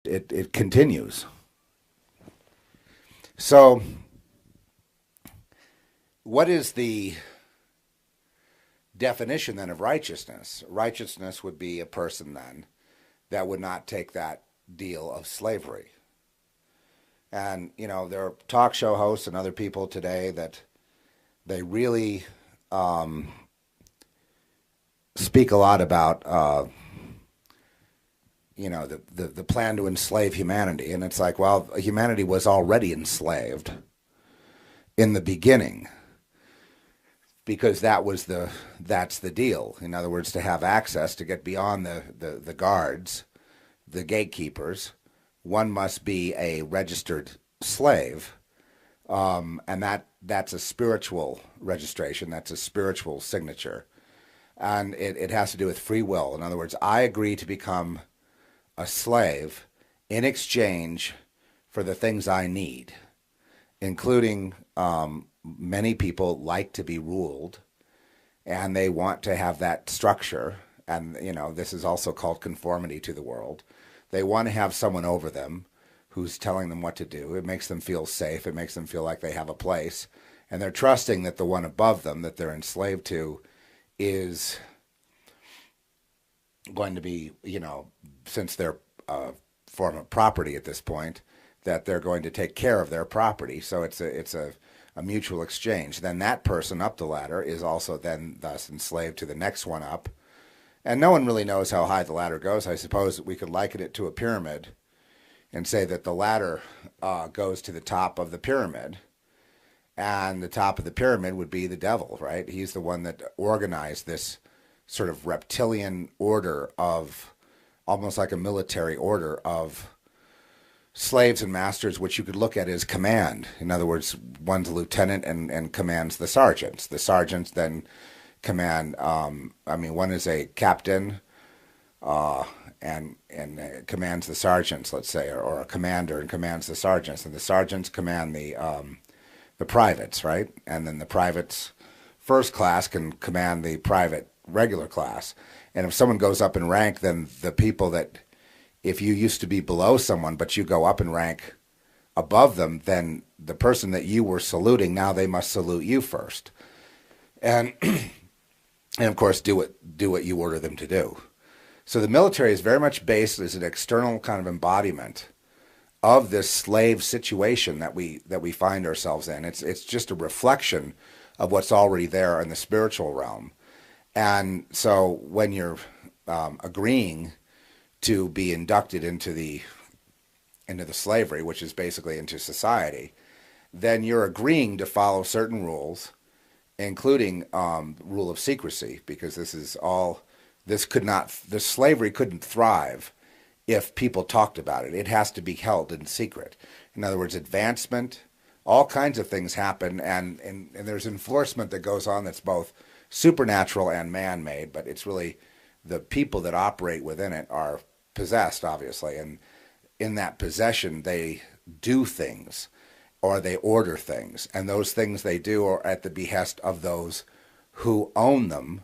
it continues. So, what is the definition then of righteousness? Righteousness would be a person then that would not take that deal of slavery. And, there are talk show hosts and other people today that they really speak a lot about, the plan to enslave humanity. And it's like, well, humanity was already enslaved in the beginning because that's the deal. In other words, to have access, to get beyond the guards, the gatekeepers, one must be a registered slave. And that's a spiritual registration. That's a spiritual signature. And it has to do with free will. In other words, I agree to become a slave in exchange for the things I need, including many people like to be ruled and they want to have that structure. And, this is also called conformity to the world. They want to have someone over them who's telling them what to do. It makes them feel safe. It makes them feel like they have a place. And they're trusting that the one above them that they're enslaved to is going to be, since they're a form of property at this point, that they're going to take care of their property. So it's a mutual exchange. Then that person up the ladder is also then thus enslaved to the next one up. And no one really knows how high the ladder goes. I suppose we could liken it to a pyramid and say that the ladder goes to the top of the pyramid. And the top of the pyramid would be the devil, right? He's the one that organized this sort of reptilian order of, almost like a military order of slaves and masters, which you could look at as command. In other words, one's a lieutenant and commands the sergeants. The sergeants then command, one is a captain and commands the sergeants, let's say, or a commander and commands the sergeants. And the sergeants command the privates, right? And then the privates first class can command the private regular class. And if someone goes up in rank, then the people that, if you used to be below someone, but you go up in rank above them, then the person that you were saluting, now they must salute you first. And of course, do what you order them to do. So the military is very much based as an external kind of embodiment of this slave situation that we find ourselves in. It's just a reflection of what's already there in the spiritual realm. And so when you're agreeing to be inducted into the slavery, which is basically into society, then you're agreeing to follow certain rules, including rule of secrecy, because this slavery couldn't thrive if people talked about it. It has to be held in secret. In other words, advancement, all kinds of things happen, and there's enforcement that goes on that's both supernatural and man-made, but it's really the people that operate within it are possessed, obviously, and in that possession they do things or they order things, and those things they do are at the behest of those who own them.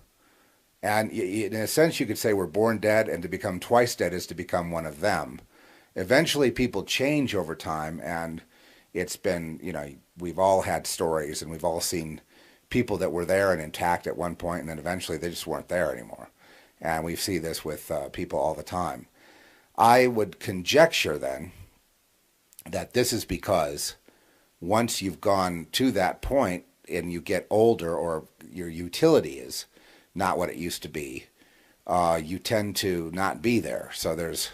And in a sense, you could say we're born dead, and to become twice dead is to become one of them. Eventually, people change over time, and it's been, we've all had stories, and we've all seen people that were there and intact at one point, and then eventually they just weren't there anymore. And we see this with people all the time. I would conjecture then that this is because once you've gone to that point and you get older, or your utility is not what it used to be, you tend to not be there. So there's,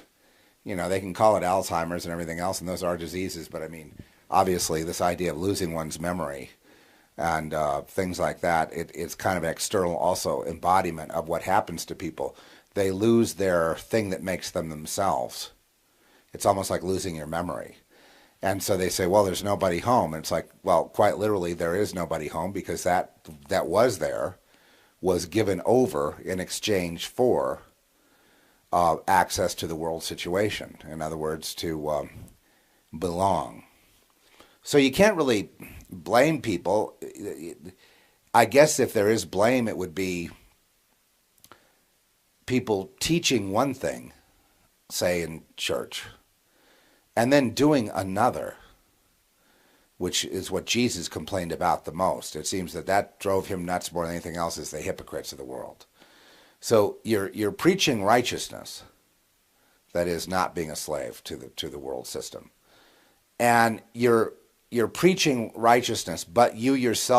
they can call it Alzheimer's and everything else, and those are diseases, but obviously this idea of losing one's memory and things like that, it's kind of external also embodiment of what happens to people. They lose their thing that makes them themselves. It's almost like losing your memory. And so they say, well, there's nobody home. And it's like, well, quite literally, there is nobody home, because that was there was given over in exchange for access to the world situation. In other words, to belong. So you can't really blame people. I guess if there is blame, it would be people teaching one thing, say in church, and then doing another, which is what Jesus complained about the most. It seems that that drove him nuts more than anything else, is the hypocrites of the world. So you're preaching righteousness, that is not being a slave to the world system, and you're preaching righteousness, but you yourself